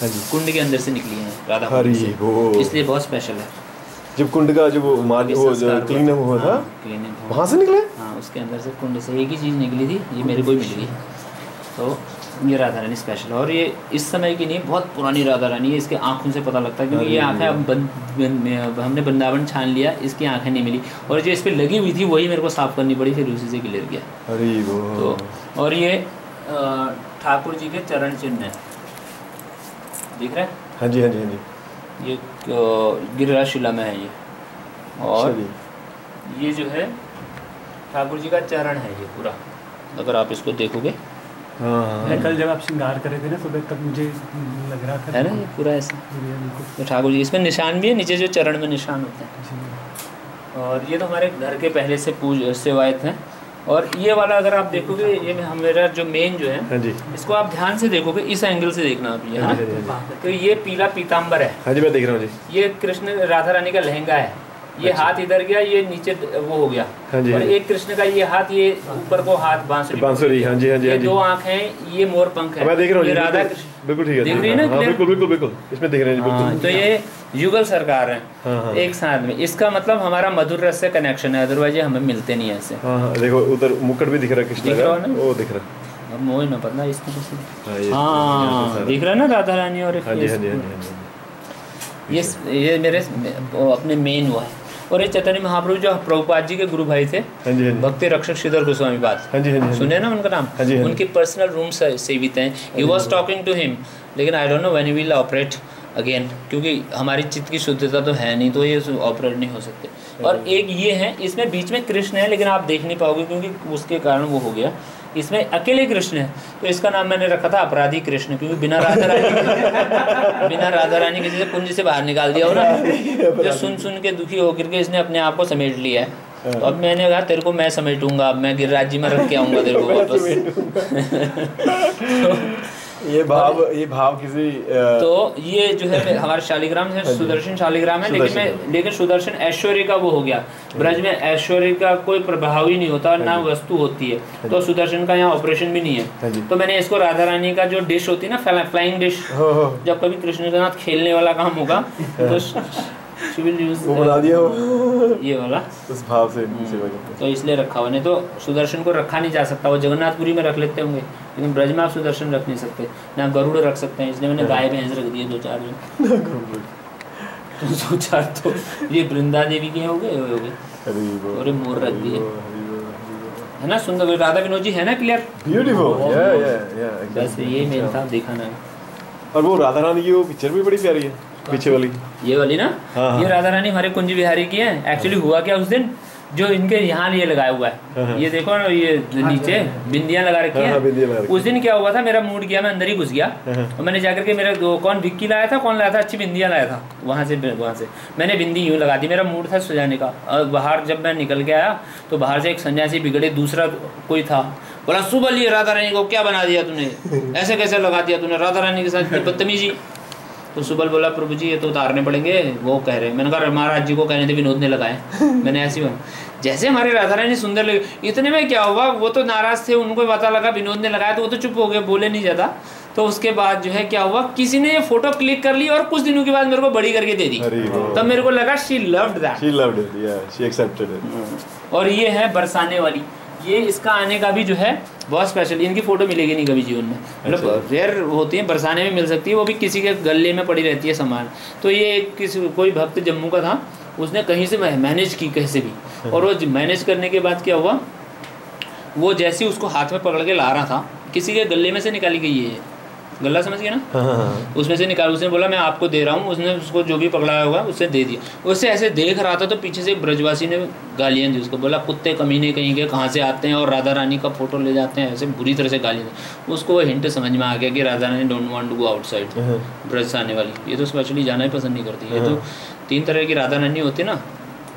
कुंड के अंदर से निकली हैं राधा कुंड हरी से, वो इसलिए बहुत स्पेशल है। जब कुंड का जो क्लीन हुआ था वहाँ से निकले। हाँ, उसके अंदर से कुंड से एक ही चीज़ निकली थी, ये मेरे को ही मिल गई। तो ये राधा रानी स्पेशल है, और ये इस समय की नहीं, बहुत पुरानी राधा रानी है। इसके आँखों से पता लगता है, क्योंकि ये आँखें अब हमने वृंदावन छान लिया, इसकी आँखें नहीं मिली, और जो इस पर लगी हुई थी वही मेरे को साफ़ करनी पड़ी, फिर उसी से क्लियर किया। अरे वो तो और ये ठाकुर जी के चरण चिन्ह है, दिख रहा है? हाँ जी हाँ जी हाँ जी। ये गिरिराज शिला में है ये, और ये जो है ठाकुर जी का चरण है ये पूरा, अगर आप इसको देखोगे। हाँ कल जब आप श्रृंगार कर रहे थे ना सुबह, तब मुझे लग रहा था है ना, ये पूरा ऐसा तो ठाकुर जी, इसमें निशान भी है नीचे, जो चरण में निशान होते हैं। और ये तो हमारे घर के पहले से सेवायत हैं। और ये वाला अगर आप देखोगे, ये हमारा जो मेन जो है, हाँ जी, इसको आप ध्यान से देखोगे, इस एंगल से देखना आप ये, हाँ, तो ये पीला पीताम्बर है। हाँ जी मैं देख रहा हूँ जी। ये कृष्ण राधा रानी का लहंगा है, ये हाथ इधर गया, ये नीचे वो हो गया। हाँ जी, और एक कृष्ण का ये हाथ, ये ऊपर को हाथ बांसुरी। हाँ जी हाँ जी। ये दो आँख हैं, ये मोर पंख है। मैं देख रहा हूँ, ये राधा कृष्ण बिल्कुल ठीक है, देख रही है ना? बिल्कुल बिल्कुल बिल्कुल इसमें देख रहे हैं बिल्कुल। तो ये युगल सरकार है एक साथ में, इसका मतलब हमारा मधुर रस से कनेक्शन है, अदरवाइज हमें मिलते नहीं है ऐसे। हाँ देखो उधर मुकुट भी दिख रहा है कृष्ण का, वो दिख रहा है। अब मोह न पता इसको कैसे। हाँ दिख रहा है ना राधा रानी, और ये मेरे अपने मेन वो है। और ये चैतन्य महाप्रभु जो प्रभुपाद जी के गुरु भाई थे, भक्ति रक्षक श्रीधर गोस्वामी पाद, सुने ना उनका नाम? उनकी पर्सनल रूम सेवित हैं। He was talking to him, लेकिन I don't know when he will operate again, क्योंकि हमारी चित्त की शुद्धता तो है नहीं, तो ये ऑपरेट नहीं हो सकते। और एक ये है, इसमें बीच में कृष्ण है, लेकिन आप देख नहीं पाओगे क्योंकि उसके कारण वो हो गया। इसमें अकेले कृष्ण है, तो इसका नाम मैंने रखा था अपराधी कृष्ण, क्योंकि बिना राधा रानी के जैसे कुंज से बाहर निकाल दिया हो ना, जो सुन के दुखी होकर के इसने अपने आप को समेट लिया है। तो अब मैंने कहा तेरे को मैं समेटूंगा, अब मैं गिरिराज जी में रख के आऊँगा तेरे को वापस। ये भाव किसी तो ये जो है हमारे शालिग्राम है, सुदर्शन शालिग्राम है, लेकिन सुदर्शन ऐश्वर्य का वो हो गया। ब्रज में ऐश्वर्य का कोई प्रभाव ही नहीं होता, ना वस्तु होती है, तो सुदर्शन का यहाँ ऑपरेशन भी नहीं है। तो मैंने इसको राधा रानी का जो डिश होती है ना, फ्लाइंग डिश, जब कभी कृष्ण के साथ खेलने वाला काम होगा तो वो बना दिया ये वाला, उस भाव से तो इसलिए रखा हुआ। नहीं तो सुदर्शन को रखा नहीं जा सकता, वो जगन्नाथपुरी में रख लेते होंगे, लेकिन ब्रज में आप सुदर्शन रख नहीं सकते, ना गरुड़ रख सकते हैं, इसलिए मैंने गाय भैंस रख दिए 2-4 तो ये वृंदा देवी के हो गए और मोर रख दिए, है ना? सुंदर राधा विनोद जी है ना, क्लियर, ब्यूटीफुल। बस ये मेन था दिखाना। और वो राधा रानी की वो पिक्चर भी बड़ी प्यारी है पीछे वाली, ये वाली ना। ये राधा रानी हमारे कुंज बिहारी की है। एक्चुअली हुआ क्या, उस दिन जो इनके यहाँ ये लगाया हुआ है, ये देखो ना, ये नीचे बिंदियाँ लगा रखी है। उस दिन क्या हुआ था, मेरा मूड गया, मैं अंदर ही घुस गया, और मैंने जाकर के मेरा कौन विक्की लाया था, कौन लाया था, अच्छी बिंदियाँ लाया था, वहाँ से मैंने बिंदी यूँ लगा दी। मेरा मूड था सजाने का, और बाहर जब मैं निकल के आया तो बाहर से एक सन्यासी बिगड़े दूसरा कोई था, बोला सुबह ये राधा रानी को क्या बना दिया तूने, ऐसे कैसे लगा दिया तूने राधा रानी के साथ बदतमीजी। तो सुबल बोला प्रभु जी ये तो उतारने पड़ेंगे, वो कह रहे हैं। मैंने कहा महाराज जी को कहने थे विनोद ने लगाए। मैंने ऐसी जैसे हमारे राधा रानी सुंदर लगे, इतने में क्या हुआ, वो तो नाराज थे, उनको पता लगा विनोद ने लगाया, तो वो तो चुप हो गए, बोले नहीं ज़्यादा। तो उसके बाद जो है क्या हुआ, किसी ने ये फोटो क्लिक कर ली और कुछ दिनों के बाद मेरे को बड़ी करके दे दी। तब मेरे को लगा she loved that, she loved it, या शी एक्सेप्टेड इट। और ये है बरसाने वाली, ये इसका आने का भी जो है बहुत स्पेशल, इनकी फ़ोटो मिलेगी नहीं कभी जीवन में, मतलब रेयर होती है, बरसाने में मिल सकती है, वो भी किसी के गले में पड़ी रहती है सामान। तो ये किसी कोई भक्त जम्मू का था, उसने कहीं से मैनेज की कैसे भी, और वो मैनेज करने के बाद क्या हुआ, वो जैसे उसको हाथ में पकड़ के ला रहा था, किसी के गले में से निकाली गई है, गला समझ गया ना, उसमें से निकाल, उसने बोला मैं आपको दे रहा हूँ, उसने उसको जो भी पकड़ाया होगा उससे दे दिया। उससे ऐसे देख रहा था तो पीछे से ब्रजवासी ने गालियाँ दी उसको, बोला कुत्ते कमीने कहीं के कहाँ से आते हैं और राधा रानी का फोटो ले जाते हैं, ऐसे बुरी तरह से गालियाँ दी। उसको वो हिंट समझ में आ गया कि Radha Rani don't want to go outside, Braj से आने वाली, ये तो स्पेशली जाना ही पसंद नहीं करती। ये तो 3 तरह की राधा रानी होती है ना,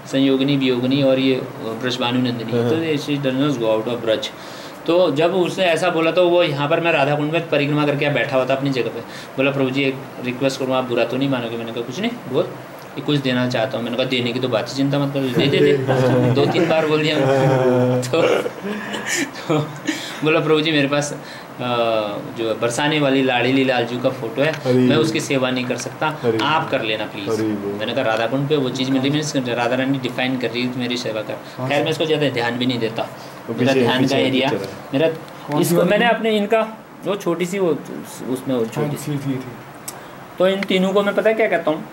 संयोगिनी, वियोगिनी और ये ब्रजभानु नंदिनी, तो she does not go out of Braj. तो जब उसने ऐसा बोला तो वो यहाँ पर मैं राधा कुंड में परिक्रमा करके बैठा हुआ था अपनी जगह पे, बोला प्रभु जी एक रिक्वेस्ट करूँ, आप बुरा तो नहीं मानोगे? मैंने कहा कुछ नहीं, बोल, ये कुछ देना चाहता हूँ। मैंने कहा देने की तो बात ही चिंता मत करो, दे 2-3 बार बोल दिया। तो बोला प्रभु जी मेरे पास जो बरसाने वाली लाड़ली लालजू का फोटो है, मैं उसकी सेवा नहीं कर सकता, आप कर लेना प्लीज़। मैंने कहा राधा कुंड पे वो चीज़ मिली, मैं राधा रानी डिफाइन कर रही थी मेरी सेवा कर। खैर मैं इसको ज़्यादा ध्यान भी नहीं देता, मेरा ध्यान का एरिया मेरा इसको मैंने अपने इनका वो छोटी सी वो उसमें वो छोटी सी थी। तो इन तीनों को मैं पता है क्या कहता हूँ,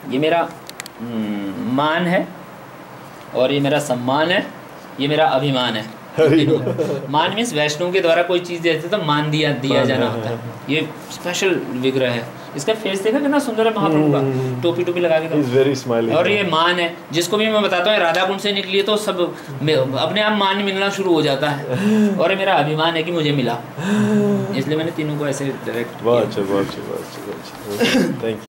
ये मेरा मान है और ये मेरा सम्मान है, ये मेरा अभिमान है। मान मीन्स वैष्णव के द्वारा कोई चीज़ देते तो मान दिया जाना होता है। ये स्पेशल विग्रह है, इसका फेस देखा कितना सुंदर है महाप्रभु का, टोपी टोपी लगा के। और ये मान है, जिसको भी मैं बताता हूँ राधा कुंड से निकली है तो सब अपने आप मान मिलना शुरू हो जाता है। और ये मेरा अभिमान है कि मुझे मिला, इसलिए मैंने तीनों को ऐसे डायरेक्ट। बहुत अच्छा, बहुत अच्छा, बहुत अच्छा, थैंक यू।